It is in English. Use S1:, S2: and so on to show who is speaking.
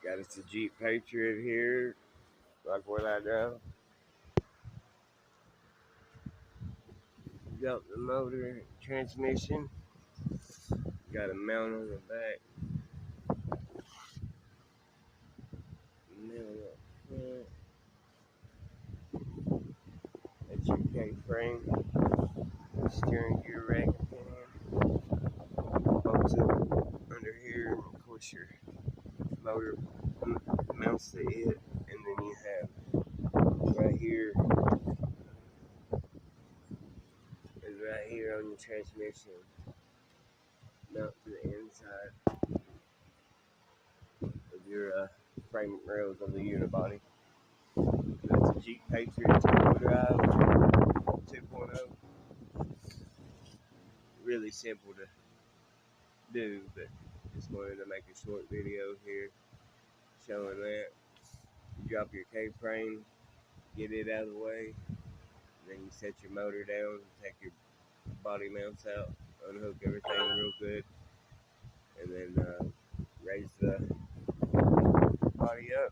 S1: Got us a Jeep Patriot here, like what I know. Got the motor, transmission. Got a mount on the back. Mount up front. That's your K-frame. Steering gear rack pan. Bolts up under here. Of course, your motor mounts to it, and then you have right here is right here on your transmission. Mount to the inside of your frame rails on the unibody. That's a Jeep Patriot two-wheel drive 2.0. Really simple to do, but just wanted to make a short video here showing that. You drop your K-frame, get it out of the way, then you set your motor down, take your body mounts out, unhook everything real good, and then raise the body up.